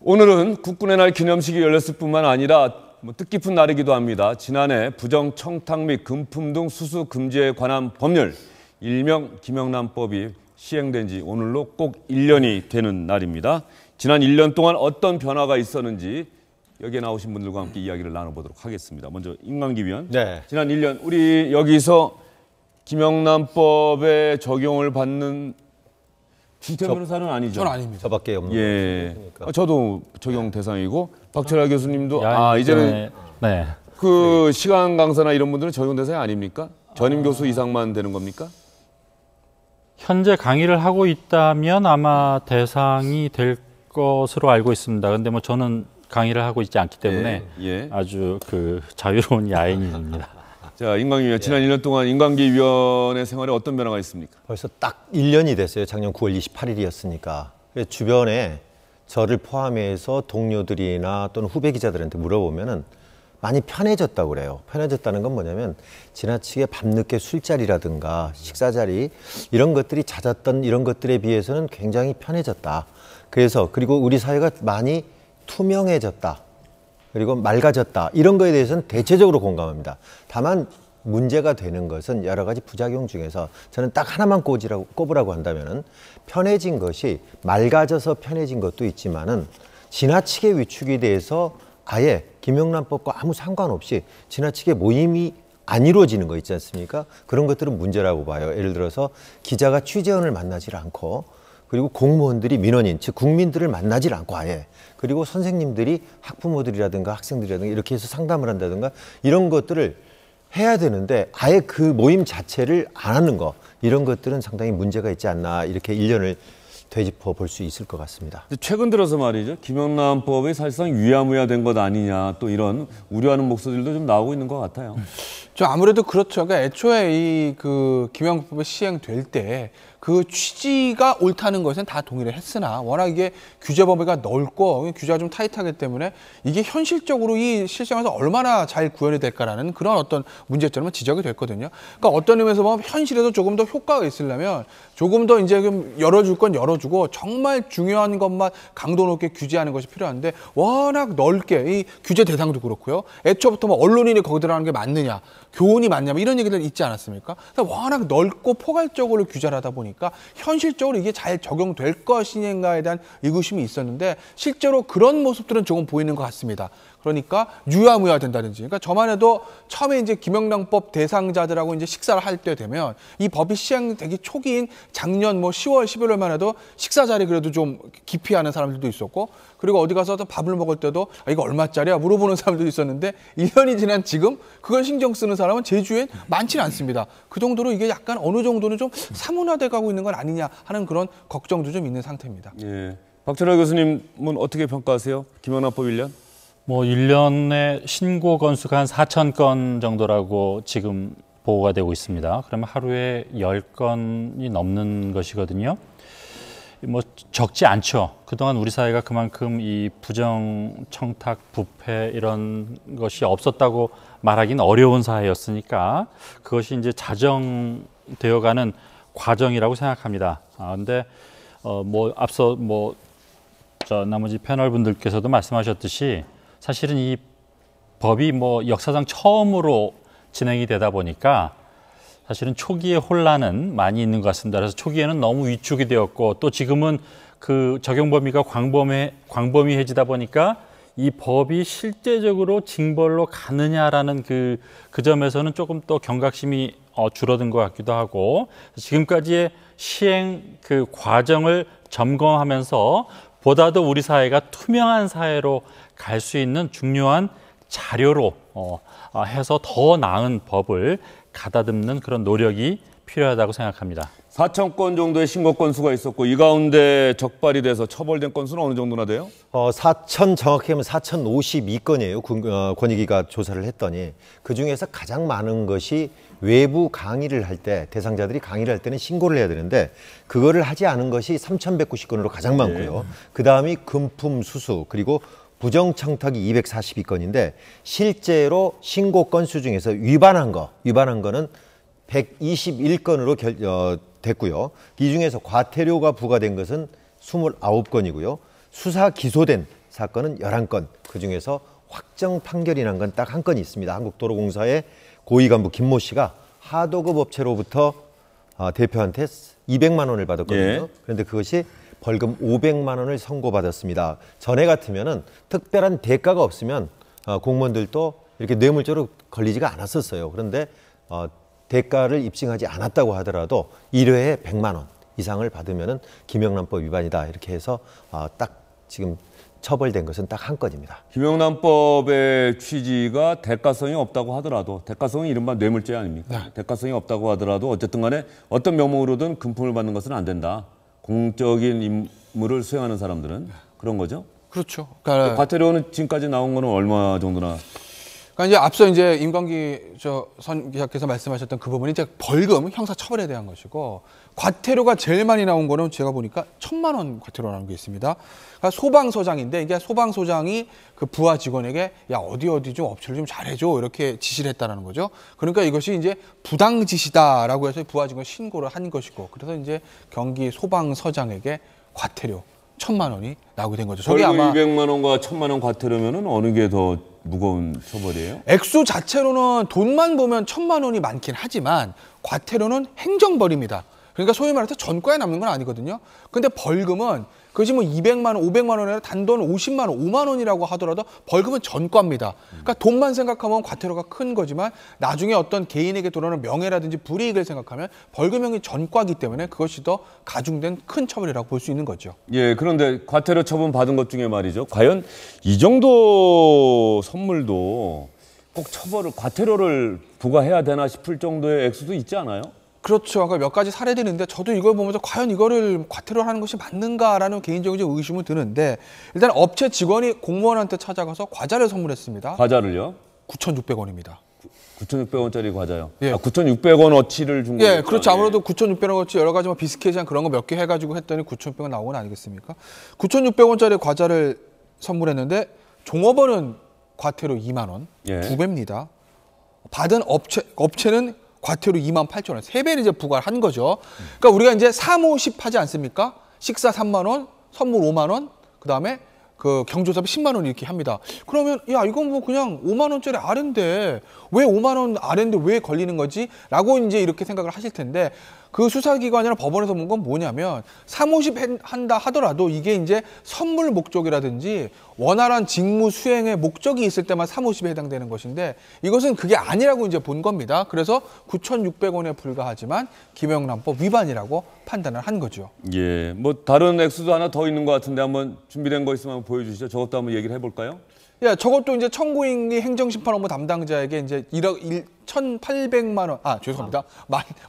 오늘은 국군의 날 기념식이 열렸을 뿐만 아니라 뜻깊은 날이기도 합니다. 지난해 부정 청탁 및 금품 등 수수 금지에 관한 법률 일명 김영란법이 시행된 지 오늘로 꼭 1년이 되는 날입니다. 지난 1년 동안 어떤 변화가 있었는지 여기에 나오신 분들과 함께 이야기를 나눠보도록 하겠습니다. 먼저 임광기 위원. 네. 지난 1년 우리 여기서 김영란법의 적용을 받는 김태 변호사는 아니죠? 저는 아닙니다. 저밖에 없는 예. 저도 적용 대상이고 박철하 교수님도 이제는 네. 그 시간 강사나 이런 분들은 적용 대상이 아닙니까? 전임 교수 이상만 되는 겁니까? 현재 강의를 하고 있다면 아마 대상이 될 것으로 알고 있습니다. 근데 뭐 저는 강의를 하고 있지 않기 때문에 아주 자유로운 야인입니다. 자, 임광기 위원, 지난 1년 동안 임광기 위원의 생활에 어떤 변화가 있습니까? 벌써 딱 1년이 됐어요. 작년 9월 28일이었으니까. 주변에 저를 포함해서 동료들이나 또는 후배 기자들한테 물어보면은 많이 편해졌다고 그래요. 편해졌다는 건 뭐냐면 지나치게 밤늦게 술자리라든가 식사자리 이런 것들이 잦았던 이런 것들에 비해서는 굉장히 편해졌다. 그리고 우리 사회가 많이 투명해졌다. 그리고 맑아졌다. 이런 거에 대해서는 대체적으로 공감합니다. 다만 문제가 되는 것은 여러 가지 부작용 중에서 저는 딱 하나만 꼽으라고 한다면은 편해진 것이 맑아져서 편해진 것도 있지만은 지나치게 위축이 돼서 아예 김영란법과 아무 상관없이 지나치게 모임이 안 이루어지는 거 있지 않습니까? 그런 것들은 문제라고 봐요. 예를 들어서 기자가 취재원을 만나질 않고 그리고 공무원들이 민원인, 즉 국민들을 만나질 않고 아예 그리고 선생님들이 학부모들이라든가 학생들이라든가 이렇게 해서 상담을 한다든가 이런 것들을 해야 되는데 아예 그 모임 자체를 안 하는 거 이런 것들은 상당히 문제가 있지 않나 이렇게 1년을 되짚어 볼 수 있을 것 같습니다. 최근 들어서 말이죠. 김영란법이 사실상 유야무야된 것 아니냐 또 이런 우려하는 목소리들도 좀 나오고 있는 것 같아요. 저 아무래도 그렇죠. 그러니까 애초에 김영란법이 시행될 때 그 취지가 옳다는 것은 다 동의를 했으나 워낙 이게 규제 범위가 넓고 규제가 좀 타이트하기 때문에 이게 현실적으로 이 실생활에서 얼마나 잘 구현이 될까라는 그런 어떤 문제점은 지적이 됐거든요. 그러니까 어떤 의미에서 보면 현실에도 조금 더 효과가 있으려면 조금 더 이제 열어줄 건 열어주고 정말 중요한 것만 강도 높게 규제하는 것이 필요한데 워낙 넓게 이 규제 대상도 그렇고요. 애초부터 뭐 언론인이 거기 들어가는 게 맞느냐, 교훈이 맞냐, 이런 얘기들 있지 않았습니까? 워낙 넓고 포괄적으로 규제를 하다 보니까 현실적으로 이게 잘 적용될 것인가에 대한 의구심이 있었는데 실제로 그런 모습들은 조금 보이는 것 같습니다. 그러니까 유야무야 된다든지. 그러니까 저만 해도 처음에 이제 김영란법 대상자들하고 이제 식사를 할 때 되면 이 법이 시행되기 초기인 작년 10월, 11월만 해도 식사 자리 그래도 좀 기피하는 사람들도 있었고 그리고 어디 가서 밥을 먹을 때도 이거 얼마짜리야 물어보는 사람들도 있었는데 1년이 지난 지금 그걸 신경 쓰는 사람은 제 주위엔 많지는 않습니다. 그 정도로 이게 약간 어느 정도는 좀 사문화돼 가고 있는 건 아니냐 하는 그런 걱정도 좀 있는 상태입니다. 예. 박철하 교수님은 어떻게 평가하세요? 김영란법 1년? 1년에 신고 건수가 한 4,000건 정도라고 지금 보고가 되고 있습니다. 그러면 하루에 10건이 넘는 것이거든요. 적지 않죠. 그동안 우리 사회가 그만큼 이 부정, 청탁, 부패 이런 것이 없었다고 말하기는 어려운 사회였으니까 그것이 이제 자정되어가는 과정이라고 생각합니다. 근데 앞서 나머지 패널 분들께서도 말씀하셨듯이 사실은 이 법이 역사상 처음으로 진행이 되다 보니까 사실은 초기에 혼란은 많이 있는 것 같습니다. 그래서 초기에는 너무 위축이 되었고 또 지금은 그 적용 범위가 광범위해지다 보니까 이 법이 실제적으로 징벌로 가느냐라는 그 점에서는 조금 또 경각심이 줄어든 것 같기도 하고 지금까지의 시행 그 과정을 점검하면서 보다도 우리 사회가 투명한 사회로 갈 수 있는 중요한 자료로 해서 더 나은 법을 가다듬는 그런 노력이 필요하다고 생각합니다. 4,000건 정도의 신고 건수가 있었고 이 가운데 적발이 돼서 처벌된 건수는 어느 정도나 돼요? 정확히 하면 4,052건이에요. 권익위가 조사를 했더니 그중에서 가장 많은 것이 외부 강의를 할 때 대상자들이 강의를 할 때는 신고를 해야 되는데 그거를 하지 않은 것이 3,190건으로 가장 많고요. 그다음이 금품 수수 그리고 부정청탁이 242건인데 실제로 신고 건수 중에서 위반한 거는 121건으로 됐고요. 이 중에서 과태료가 부과된 것은 29건이고요. 수사 기소된 사건은 11건, 그중에서 확정 판결이 난 건 딱 한 건이 있습니다. 한국도로공사의 고위 간부 김모 씨가 하도급 업체로부터 대표한테 200만 원을 받았거든요. 예. 그런데 그것이 벌금 500만 원을 선고받았습니다. 전에 같으면은 특별한 대가가 없으면 공무원들도 이렇게 뇌물죄로 걸리지가 않았었어요. 그런데 대가를 입증하지 않았다고 하더라도 1회에 100만 원 이상을 받으면은 김영란법 위반이다. 이렇게 해서 딱 지금 처벌된 것은 딱 한 건입니다. 김영란법의 취지가 대가성이 없다고 하더라도, 대가성이 이른바 뇌물죄 아닙니까? 대가성이 없다고 하더라도 어쨌든 간에 어떤 명목으로든 금품을 받는 것은 안 된다. 공적인 임무를 수행하는 사람들은 그런 거죠. 그렇죠. 그러니까 과태료는 지금까지 나온 거는 얼마 정도나? 그러니까 이제 앞서 이제 임광기 선 기자께서 말씀하셨던 그 부분이 이제 벌금, 형사 처벌에 대한 것이고, 과태료가 제일 많이 나온 거는 제가 보니까 1,000만 원 과태료 나온 게 있습니다. 그러니까 소방서장인데, 이게 소방서장이 그 부하 직원에게 야 어디 좀 업체를 좀 잘해줘 이렇게 지시를 했다는 거죠. 그러니까 이것이 이제 부당 지시다라고 해서 부하 직원 신고를 한 것이고, 그래서 이제 경기 소방서장에게 과태료 1,000만 원이 나오게 된 거죠. 저게 벌금 아마 200만 원과 1,000만 원 과태료면은 어느 게 더 무거운 처벌이에요? 액수 자체로는 돈만 보면 1,000만 원이 많긴 하지만 과태료는 행정벌입니다. 그러니까 소위 말해서 전과에 남는 건 아니거든요. 근데 벌금은 그것이 뭐 200만 원, 500만 원이 아니라 단돈 50만 원, 5만 원이라고 하더라도 벌금은 전과입니다. 그러니까 돈만 생각하면 과태료가 큰 거지만 나중에 어떤 개인에게 돌아오는 명예라든지 불이익을 생각하면 벌금형이 전과이기 때문에 그것이 더 가중된 큰 처벌이라고 볼 수 있는 거죠. 예, 그런데 과태료 처분 받은 것 중에 말이죠. 과연 이 정도 선물도 꼭 과태료를 부과해야 되나 싶을 정도의 액수도 있지 않아요? 그렇죠. 그러니까 몇 가지 사례들이 있는데 저도 이걸 보면서 과연 이거를 과태료로 하는 것이 맞는가라는 개인적인 의심은 드는데, 일단 업체 직원이 공무원한테 찾아가서 과자를 선물했습니다. 과자를요? 9,600원입니다. 9,600원짜리 과자요? 예. 9,600원어치를 준 거예요? 예, 그렇죠. 아무래도 9,600원어치 여러 가지 뭐 비스켓이나 그런 거 몇 개 해가지고 했더니 9,600원 나온 건 아니겠습니까? 9,600원짜리 과자를 선물했는데 종업원은 과태료 2만 원, 예. 2배입니다. 받은 업체는 과태료 28,000원, 3배를 이제 부과를 한 거죠. 그러니까 우리가 이제 3, 5, 10 하지 않습니까? 식사 3만 원, 선물 5만 원, 그다음에 그 경조사비 10만 원 이렇게 합니다. 그러면 야 이건 뭐 그냥 5만 원짜리 아래인데 왜 5만 원 아래인데 왜 걸리는 거지? 라고 이제 이렇게 생각을 하실 텐데, 그 수사기관이나 법원에서 본 건 뭐냐면 3, 50 한다 하더라도 이게 이제 선물 목적이라든지 원활한 직무 수행의 목적이 있을 때만 3, 50에 해당되는 것인데, 이것은 그게 아니라고 이제 본 겁니다. 그래서 9,600원에 불과하지만 김영란법 위반이라고 판단을 한 거죠. 예, 뭐 다른 액수도 하나 더 있는 것 같은데 한번 준비된 거 있으면 한번 보여주시죠. 저것도 한번 얘기를 해볼까요? 예, 저것도 이제 청구인이 행정심판 업무 담당자에게 이제 1,800만 원, 죄송합니다.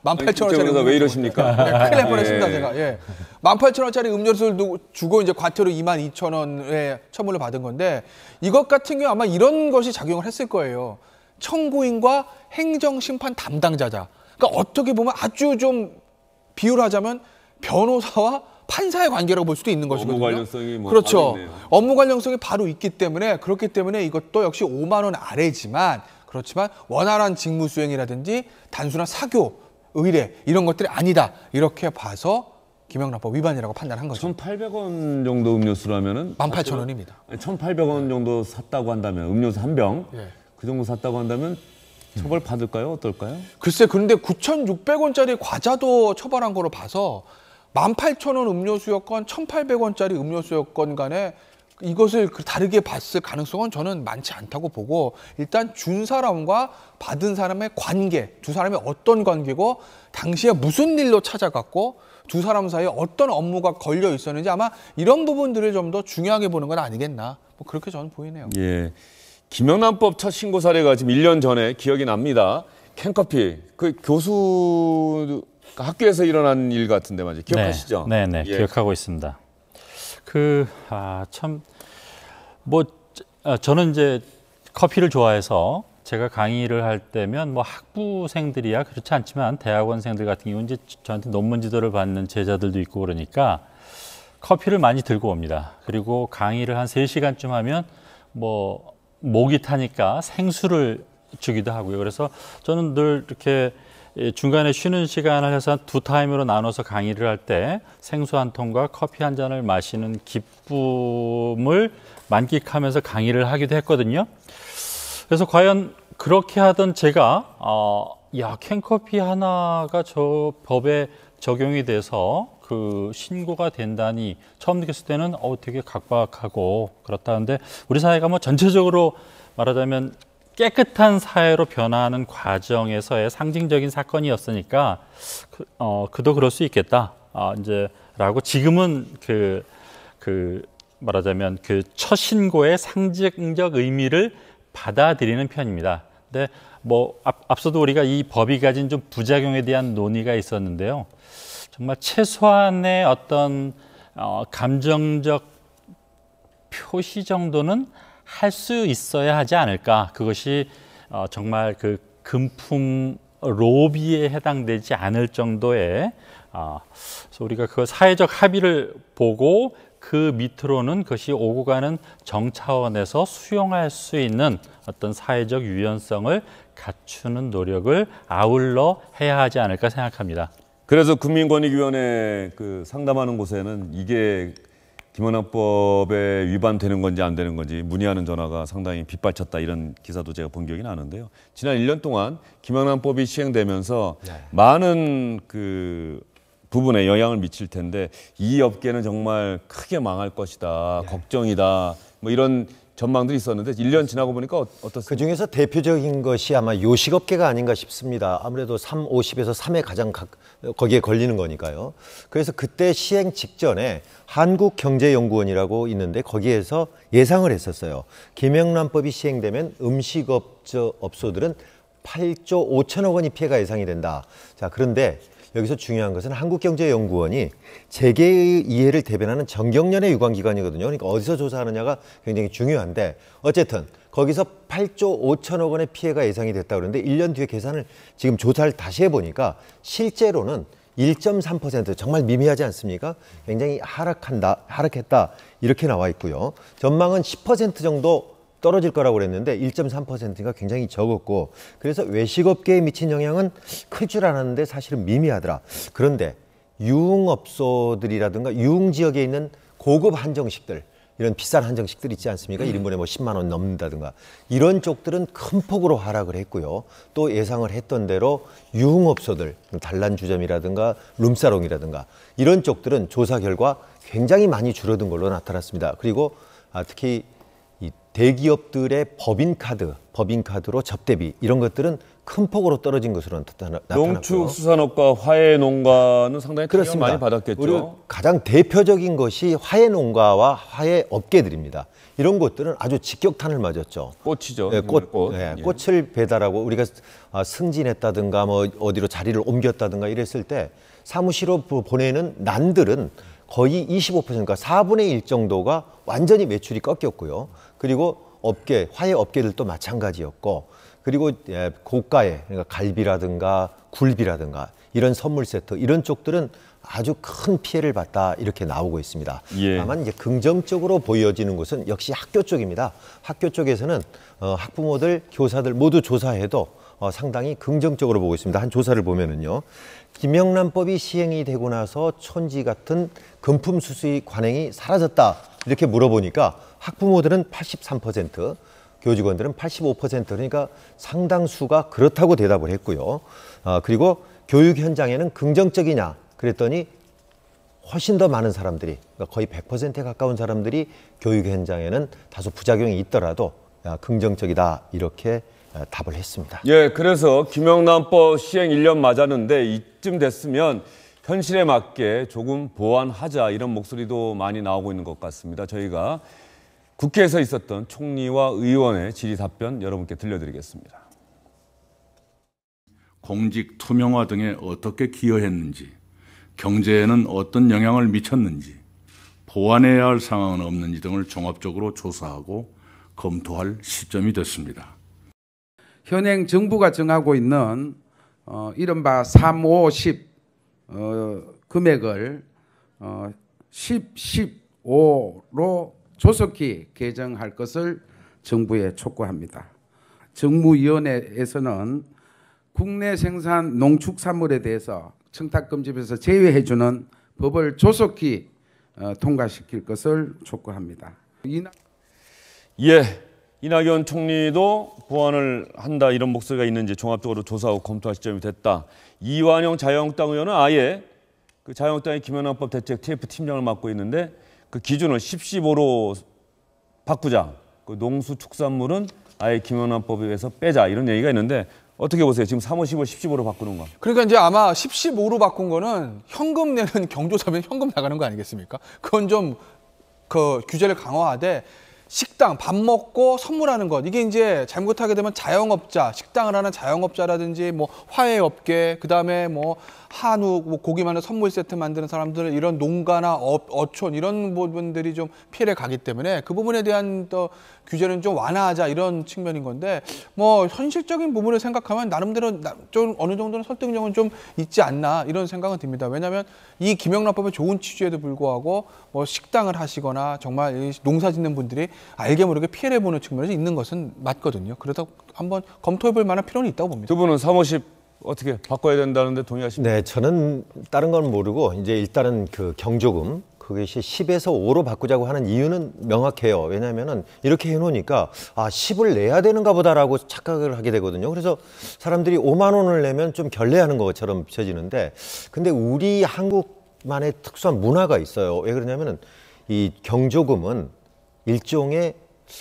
18,000원짜리. 왜 이러십니까? 큰일 날 뻔했습니다, 예. 제가. 예. 18,000원짜리 음료수를 주고 이제 과태료 22,000원의 처분을 받은 건데, 이것 같은 경우 아마 이런 것이 작용을 했을 거예요. 청구인과 행정심판 담당자자. 그러니까 어떻게 보면 아주 좀 비유하자면 변호사와 판사의 관계라고 볼 수도 있는 것이거든요. 업무 관련성이 뭐 그렇죠. 바로 있네요. 업무 관련성이 바로 있기 때문에, 그렇기 때문에 이것도 역시 5만 원 아래지만, 그렇지만 원활한 직무 수행이라든지 단순한 사교, 의뢰 이런 것들이 아니다, 이렇게 봐서 김영란법 위반이라고 판단한 거죠. 1,800원 정도 음료수라면은 18,000원입니다. 1,800원 정도 샀다고 한다면, 음료수 한 병, 예. 그 정도 샀다고 한다면 처벌 받을까요? 어떨까요? 글쎄, 그런데 9,600원짜리 과자도 처벌한 거로 봐서 18,000원 음료수였건 1,800원짜리 음료수였건 간에 이것을 다르게 봤을 가능성은 저는 많지 않다고 보고, 일단 준 사람과 받은 사람의 관계, 두 사람이 어떤 관계고 당시에 무슨 일로 찾아갔고 두 사람 사이에 어떤 업무가 걸려 있었는지, 아마 이런 부분들을 좀 더 중요하게 보는 건 아니겠나, 뭐 그렇게 저는 보이네요. 예. 김영란법 첫 신고 사례가 지금 1년 전에 기억이 납니다. 캔커피, 그 교수 학교에서 일어난 일 같은데 맞아요. 기억하시죠? 네, 네, 예. 기억하고 있습니다. 저는 이제 커피를 좋아해서 제가 강의를 할 때면 뭐 학부생들이야 그렇지 않지만 대학원생들 같은 경우는 이제 저한테 논문 지도를 받는 제자들도 있고 그러니까 커피를 많이 들고 옵니다. 그리고 강의를 한 3시간쯤 하면 뭐 목이 타니까 생수를 주기도 하고요. 그래서 저는 늘 이렇게 중간에 쉬는 시간을 해서 두 타임으로 나눠서 강의를 할 때 생수 한 통과 커피 한 잔을 마시는 기쁨을 만끽하면서 강의를 하기도 했거든요. 그래서 과연 그렇게 하던 제가 야, 캔커피 하나가 저 법에 적용이 돼서 그 신고가 된다니 처음 느꼈을 때는 되게 각박하고 그렇다는데 우리 사회가 뭐 전체적으로 말하자면 깨끗한 사회로 변화하는 과정에서의 상징적인 사건이었으니까 그도 그럴 수 있겠다. 이제라고 지금은 말하자면 그 첫 신고의 상징적 의미를 받아들이는 편입니다. 근데 뭐 앞서도 우리가 이 법이 가진 좀 부작용에 대한 논의가 있었는데요. 정말 최소한의 어떤 감정적 표시 정도는 할 수 있어야 하지 않을까. 그것이 정말 그 금품 로비에 해당되지 않을 정도의 그래서 우리가 그 사회적 합의를 보고 그 밑으로는 그것이 오고 가는 정차원에서 수용할 수 있는 어떤 사회적 유연성을 갖추는 노력을 아울러 해야 하지 않을까 생각합니다. 그래서 국민권익위원회 그 상담하는 곳에는 이게 김영란법에 위반되는 건지 안 되는 건지 문의하는 전화가 상당히 빗발쳤다 이런 기사도 제가 본 기억이 나는데요. 지난 1년 동안 김영란법이 시행되면서 많은 그 부분에 영향을 미칠 텐데 이 업계는 정말 크게 망할 것이다, 걱정이다, 뭐 이런 전망들이 있었는데 1년 지나고 보니까 어떻습니까? 그중에서 대표적인 것이 아마 요식업계가 아닌가 싶습니다. 아무래도 50에서 3에 가장 거기에 걸리는 거니까요. 그래서 그때 시행 직전에 한국경제연구원이라고 있는데 거기에서 예상을 했었어요. 김영란법이 시행되면 음식업소들은 8조 5천억 원이 피해가 예상이 된다. 자, 그런데 여기서 중요한 것은 한국경제연구원이 재계의 이해를 대변하는 정경련의 유관기관이거든요. 그러니까 어디서 조사하느냐가 굉장히 중요한데 어쨌든 거기서 8조 5천억 원의 피해가 예상이 됐다고 그러는데 1년 뒤에 계산을 지금 조사를 다시 해보니까 실제로는 1.3% 정말 미미하지 않습니까? 굉장히 하락했다 이렇게 나와 있고요. 전망은 10% 정도 떨어질 거라고 그랬는데 1.3%가 굉장히 적었고 그래서 외식업계에 미친 영향은 클 줄 알았는데 사실은 미미하더라. 그런데 유흥업소들이라든가 유흥지역에 있는 고급 한정식들 이런 비싼 한정식들 있지 않습니까? 1인분에 뭐 10만 원 넘는다든가 이런 쪽들은 큰 폭으로 하락을 했고요. 또 예상을 했던 대로 유흥업소들 단란주점이라든가 룸사롱이라든가 이런 쪽들은 조사 결과 굉장히 많이 줄어든 걸로 나타났습니다. 그리고 특히 이 대기업들의 법인카드로 접대비 이런 것들은 큰 폭으로 떨어진 것으로 나타났고요. 농축수산업과 화훼농가는 상당히 타격을 많이 받았겠죠. 그리고 가장 대표적인 것이 화훼농가와 화훼업계들입니다. 이런 것들은 아주 직격탄을 맞았죠. 꽃이죠. 네, 꽃을 배달하고 우리가 승진했다든가 뭐 어디로 자리를 옮겼다든가 이랬을 때 사무실로 보내는 난들은 거의 25%가 4분의 1 정도가 완전히 매출이 꺾였고요. 그리고 화훼업계들도 마찬가지였고 그리고 고가의 그러니까 갈비라든가 굴비라든가 이런 선물 세트 이런 쪽들은 아주 큰 피해를 봤다 이렇게 나오고 있습니다. 다만 이제 긍정적으로 보여지는 것은 역시 학교 쪽입니다. 학교 쪽에서는 학부모들, 교사들 모두 조사해도 상당히 긍정적으로 보고 있습니다. 한 조사를 보면은요. 김영란법이 시행이 되고 나서 촌지 같은 금품 수수의 관행이 사라졌다 이렇게 물어보니까 학부모들은 83%, 교직원들은 85% 그러니까 상당수가 그렇다고 대답을 했고요. 그리고 교육 현장에는 긍정적이냐 그랬더니 훨씬 더 많은 사람들이 그러니까 거의 100%에 가까운 사람들이 교육 현장에는 다소 부작용이 있더라도 긍정적이다 이렇게 답을 했습니다. 예, 그래서 김영란법 시행 1년 맞았는데 이쯤 됐으면 현실에 맞게 조금 보완하자 이런 목소리도 많이 나오고 있는 것 같습니다. 저희가 국회에서 있었던 총리와 의원의 질의 답변 여러분께 들려드리겠습니다. 공직 투명화 등에 어떻게 기여했는지, 경제에는 어떤 영향을 미쳤는지, 보완해야 할 상황은 없는지 등을 종합적으로 조사하고 검토할 시점이 됐습니다. 현행 정부가 정하고 있는 이른바 3, 5, 10 금액을 10, 15로 조속히 개정할 것을 정부에 촉구합니다. 정무위원회에서는 국내 생산 농축산물에 대해서 청탁금지에서 제외해주는 법을 조속히 통과시킬 것을 촉구합니다. 예, 이낙연 총리도 보완을 한다 이런 목소리가 있는지 종합적으로 조사하고 검토할 시점이 됐다. 이완영 자유한국당 의원은 아예 그 자유한국당의 김영란법 대책 TF 팀장을 맡고 있는데 그 기준을 10-15로 바꾸자. 그 농수축산물은 아예 김영란법에서 빼자 이런 얘기가 있는데 어떻게 보세요? 지금 3, 5, 10을 10-15로 바꾸는 거. 그러니까 이제 아마 10-15로 바꾼 거는 현금 내는 경조사면 현금 나가는 거 아니겠습니까? 그건 좀 그 규제를 강화하되 식당, 밥 먹고 선물하는 것 이게 이제 잘못하게 되면 자영업자, 식당을 하는 자영업자라든지 뭐 화훼업계, 그다음에 뭐 한우, 뭐 고기 만든 선물 세트 만드는 사람들 이런 농가나 어촌 이런 부분들이 좀 피해를 가기 때문에 그 부분에 대한 또 규제는 좀 완화하자 이런 측면인 건데 뭐 현실적인 부분을 생각하면 나름대로 좀 어느 정도는 설득력은 좀 있지 않나 이런 생각은 듭니다. 왜냐하면 이 김영란법의 좋은 취지에도 불구하고 뭐 식당을 하시거나 정말 농사 짓는 분들이 알게 모르게 피해를 보는 측면이 있는 것은 맞거든요. 그래서 한번 검토해볼 만한 필요는 있다고 봅니다. 두 분은 3, 5, 10 어떻게 바꿔야 된다는데 동의하십니까? 네, 저는 다른 건 모르고 이제 일단은 그 경조금 그것이 10에서 5로 바꾸자고 하는 이유는 명확해요. 왜냐하면은 이렇게 해놓으니까 아 10을 내야 되는가 보다라고 착각을 하게 되거든요. 그래서 사람들이 5만 원을 내면 좀 결례하는 것처럼 비춰지는데 근데 우리 한국만의 특수한 문화가 있어요. 왜 그러냐면은 이 경조금은 일종의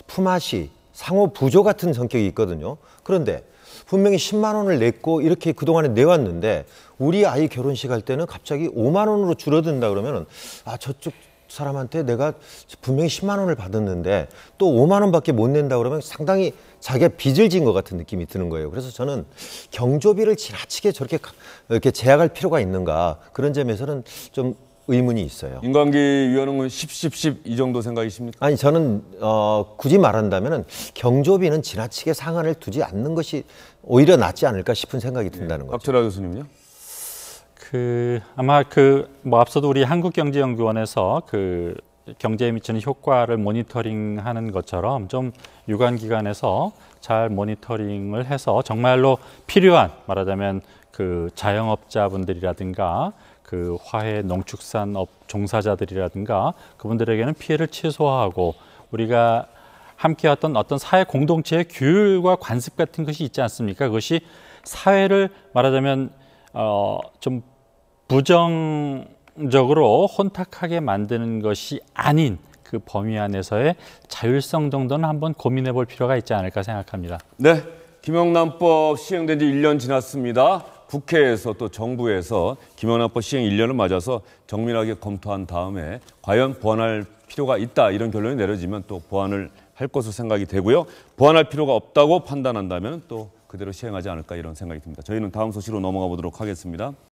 품앗이 상호 부조 같은 성격이 있거든요. 그런데 분명히 10만 원을 냈고 이렇게 그동안에 내왔는데 우리 아이 결혼식 할 때는 갑자기 5만 원으로 줄어든다 그러면은 아 저쪽 사람한테 내가 분명히 10만 원을 받았는데 또 5만 원밖에 못 낸다 그러면 상당히 자기가 빚을 진 것 같은 느낌이 드는 거예요. 그래서 저는 경조비를 지나치게 저렇게 이렇게 제약할 필요가 있는가 그런 점에서는 좀 의문이 있어요. 인관기 위원은 10 이 정도 생각이십니까? 아니 저는 굳이 말한다면은 경조비는 지나치게 상한을 두지 않는 것이 오히려 낫지 않을까 싶은 생각이 든다는 거죠. 박철하 교수님요? 아마 뭐 앞서도 우리 한국경제연구원에서 그 경제에 미치는 효과를 모니터링하는 것처럼 좀 유관기관에서 잘 모니터링을 해서 정말로 필요한 말하자면 그 자영업자분들이라든가 그 화훼 농축산업 종사자들이라든가 그분들에게는 피해를 최소화하고 우리가 함께 왔던 어떤 사회 공동체의 규율과 관습 같은 것이 있지 않습니까? 그것이 사회를 말하자면 좀 부정적으로 혼탁하게 만드는 것이 아닌 그 범위 안에서의 자율성 정도는 한번 고민해 볼 필요가 있지 않을까 생각합니다. 네, 김영란법 시행된 지 1년 지났습니다. 국회에서 또 정부에서 김영란법 시행 1년을 맞아서 정밀하게 검토한 다음에 과연 보완할 필요가 있다 이런 결론이 내려지면 또 보완을 할 것으로 생각이 되고요. 보완할 필요가 없다고 판단한다면 또 그대로 시행하지 않을까 이런 생각이 듭니다. 저희는 다음 소식으로 넘어가 보도록 하겠습니다.